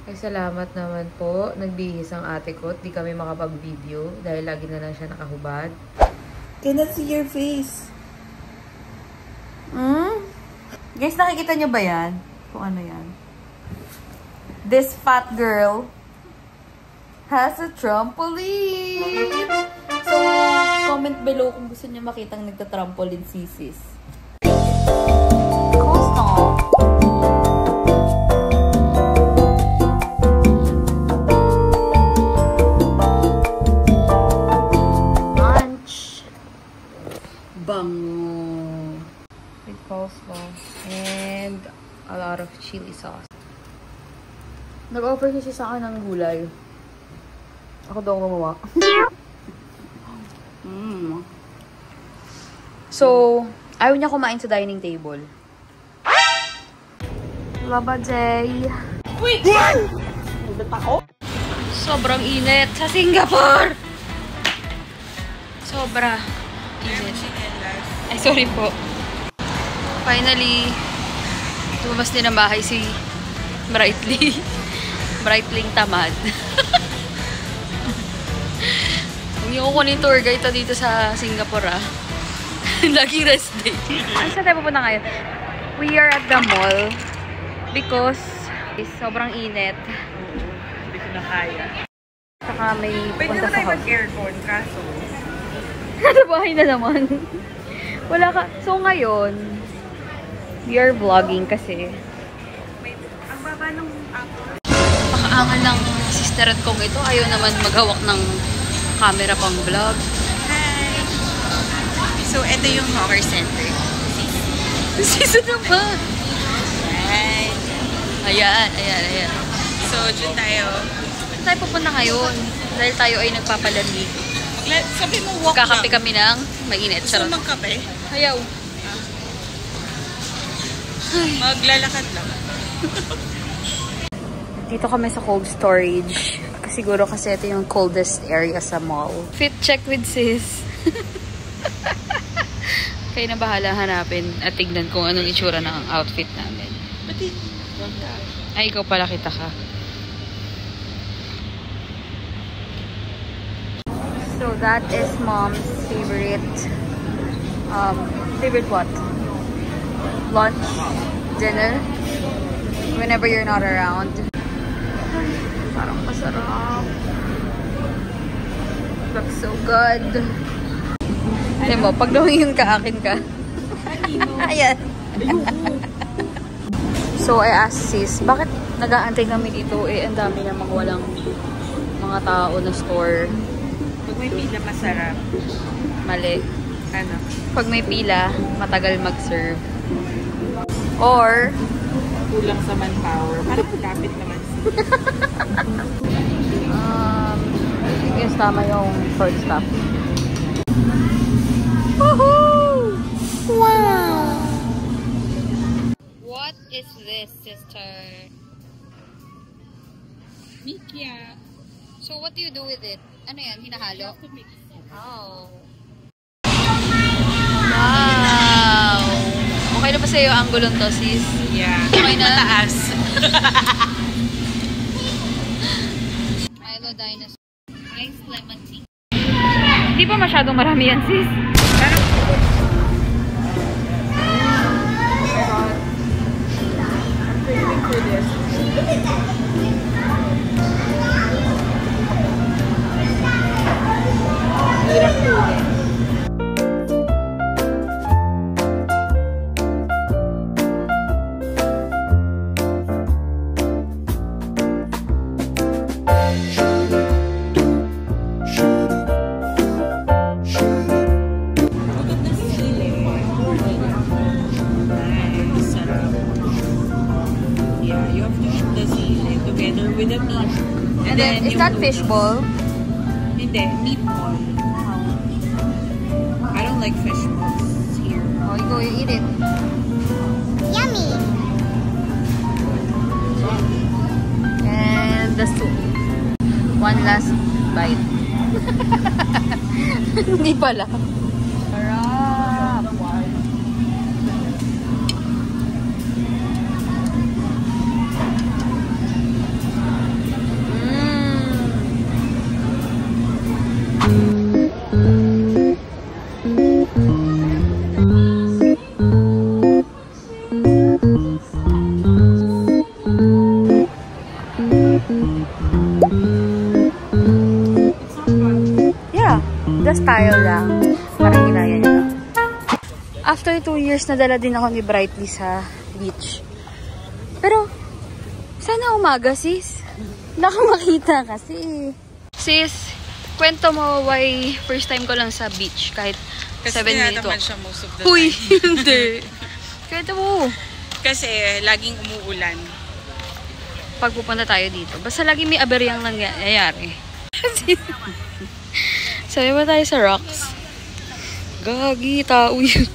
Ay, salamat naman po. Nagbihis ang ate ko at di kami makapag-video dahil lagi na lang siya nakahubad. Cannot see your face. Guys, nakikita nyo ba yan? Kung ano yan? This fat girl has a trampoline! So, comment below kung gusto niyo makitang nagta-trampoline si sis. Cool. Lunch. Bango. With coleslaw and a lot of chili sauce. Nag-offer kasi sa akin ng gulay. Ako daw gumawa. So, ayaw niya kumain sa dining table. Baba, Jay. Wait! Ulit ako? Sobrang init sa Singapore! Sobra init. Ay, sorry po. Finally, lumabas din ang bahay si Brightly. Brightling tamad. Hindi ko kunin tour guide dito sa Singapore, ah. Laging rest day. Saan tayo pupunta ngayon? We are at the mall because sobrang init. Hindi ko na kaya. Saka may Pwede punta na sa tayo house. mag-aircon, kaso. Nasa bahay na naman. Wala ka. So ngayon, we are vlogging kasi Ang baba ng apple. pakaangal ng sister at kong ito. Ayaw naman maghawak ng camera pang vlog. Hi! So, ito yung hawker center. Season na ba? Hi! Ayan. So, dyan tayo. Saan tayo pupunta ngayon? Dahil tayo ay nagpapalamig. Sabi mo walk Kakape lang. kami ng mainit. Gusto Charot. mong kape? Ayaw. Maglalakad lang. Dito kami sa cold storage. Siguro kasi ito yung coldest area sa mall. Fit check with sis. Kayo na bahala hanapin at tignan kung anong itsura ng outfit namin. Pati, Ay, ikaw pala kita ka. So that is mom's favorite. Favorite what? Lunch? Dinner? Whenever you're not around. Parang masarap. Looks so good. Alam mo, pag lumingin ka, akin ka. Ayan. So, I asked sis, bakit nag-aantay kami dito? Eh, ang dami namang walang mga tao na store. pag may pila masarap. Mali. Ano? Pag may pila, matagal mag-serve. Or, Kulang sa manpower. Parang malapit naman siya. yes, tama yung short stop. Woohoo! Wow! What is this, sister? Mikia. So, what do you do with it? Ano yan? Hinahalo? Oh. Wow! Okay na ba sa'yo ang gulong to, sis? Yeah. Okay na? Mataas. Milo Dinosaur. Iced lemon tea. Hindi pa masyadong marami yan, sis. Parang I'm craving for this. Hirap kunin. With the meat. And then, is that fishball? Hindi, meatball. I don't like fish balls here. Oh, you go, you eat it. Yummy! And the soup. One last bite. Hindi pala. Sarap! Yeah, the style lang. Parang ginaya niya lang. After 2 years, nadala din ako ni Brightly sa beach. Pero, sana umaga, sis. Nakamakita kasi. Sis, kwento mo why first time ko lang sa beach kahit 7 minutes Kasi siya most of the Huy, time. hindi. Kwento mo. Kasi laging umuulan. Pag pupunta tayo dito, basta lagi may aberyang nangyayari. Sabi ba tayo sa rocks? Gagi, tao yun.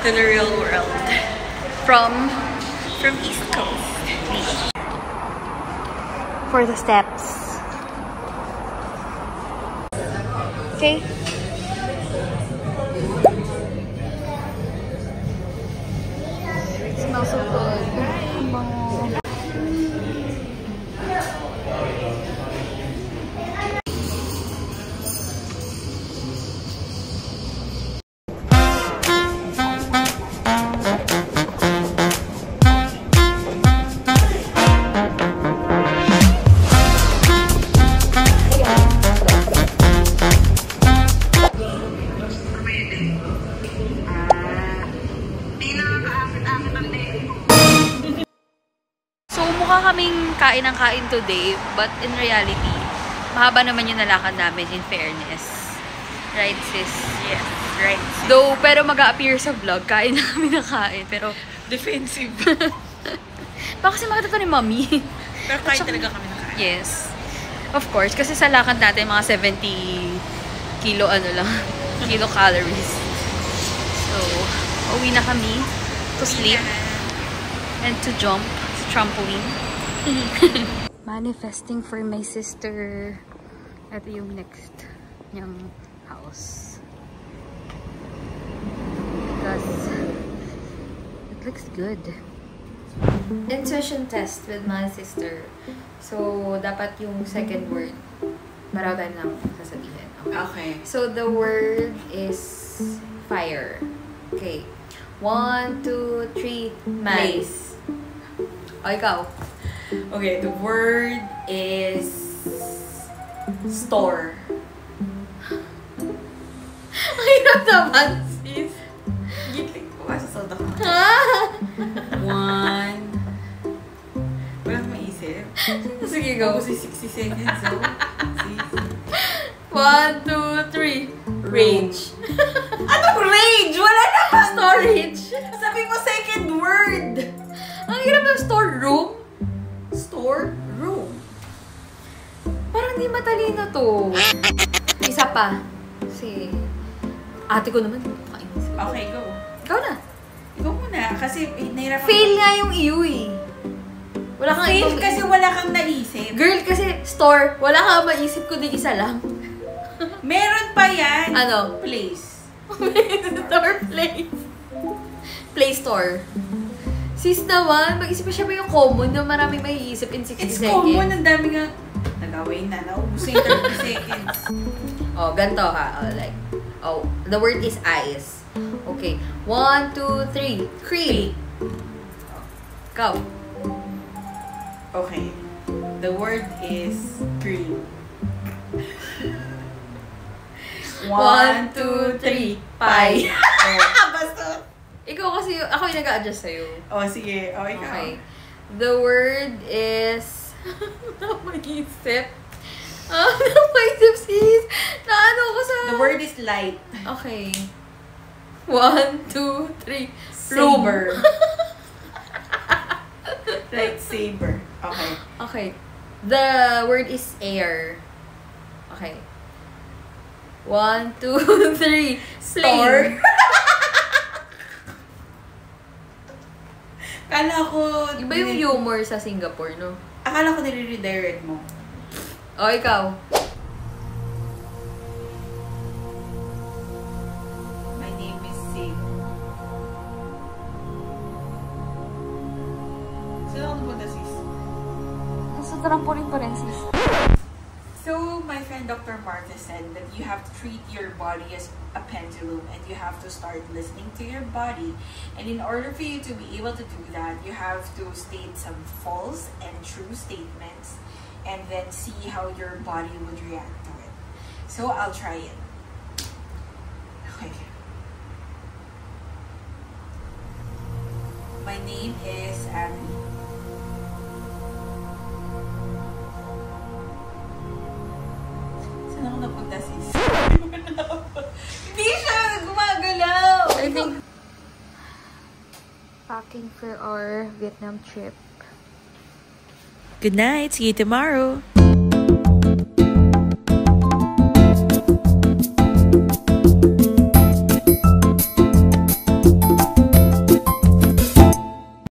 To the real world. From East Coast. for the steps. Okay. It smells so good. Mukha kaming kain ng kain today, but in reality, mahaba naman yung nalakad namin in fairness. Right, sis? Yes, right. Though, pero mag-a-appear sa vlog, kain na kami ng kain, pero Defensive. baka kasi makita to ni Mommy. Pero kain talaga kami ng kain. Yes. Of course, kasi sa lakad natin, mga 70 kilo, kilo calories. So, uwi na kami to sleep and to jump. Trampoline. Manifesting for my sister. Ito yung next niyang house. Because it looks good. Intuition test with my sister. So, dapat yung second word, marami lang sasabihin. Okay. So, the word is fire. Okay. 1, 2, 3, maze. O, ikaw. Okay, the word is store. Ang hirap naman, sis. Gitling ko sa soda ko. Ha? 1. Walang maisip. Sige, go. Kasi 60 seconds, so. 1, 2, 3. Range. Anong range? Wala naman! Storage. Sabi mo second word. Ang hirap ng storeroom. Storeroom. Parang di matalino to. Isa pa. Si ate ko naman. Okay, go. Ikaw na. Ikaw muna, kasi nahirapan. Fail nga yung iyo eh. Wala kang Fail ibang- kasi wala kang naisip. Girl, kasi store. Wala kang maisip kundi isa lang. Meron pa yan. Ano? Place. Store place. Play store. Sis naman, mag-isip pa siya ba yung common na maraming maiisip in 60 It's seconds? common, ang dami nga. Nagawin na, naubos yung 30 seconds. Oh, ganito ha. Oh, like, the word is eyes. Okay. 1, 2, 3. Cream. Go. Okay. The word is cream. 1, 2, 3. Pie. Basta. Ikaw kasi, ako yung nag-a-adjust sa'yo. Oh, sige. Oh, ikaw. Okay. The word is... Napaisip. Napaisip, sis. Naano ko sa... The word is light. Okay. 1, 2, 3. Room. Saber. Lightsaber. Okay. Okay. The word is air. Okay. 1, 2, 3. Store. Kala ko... Iba yung humor sa Singapore, no? Akala ko nire-redirect mo. O, ikaw. My name is Sid. Saan ako napunta, sis? Nasa trampoline pa rin, sis. So, my friend Dr. Martha said that you have to treat your body as a pendulum and you have to start listening to your body. And in order for you to be able to do that, you have to state some false and true statements and then see how your body would react to it. So, I'll try it. Okay. My name is Abby. Saan ako napunta, sis? Hindi siya gumagalaw! I think packing for our Vietnam trip. Good night. See you tomorrow.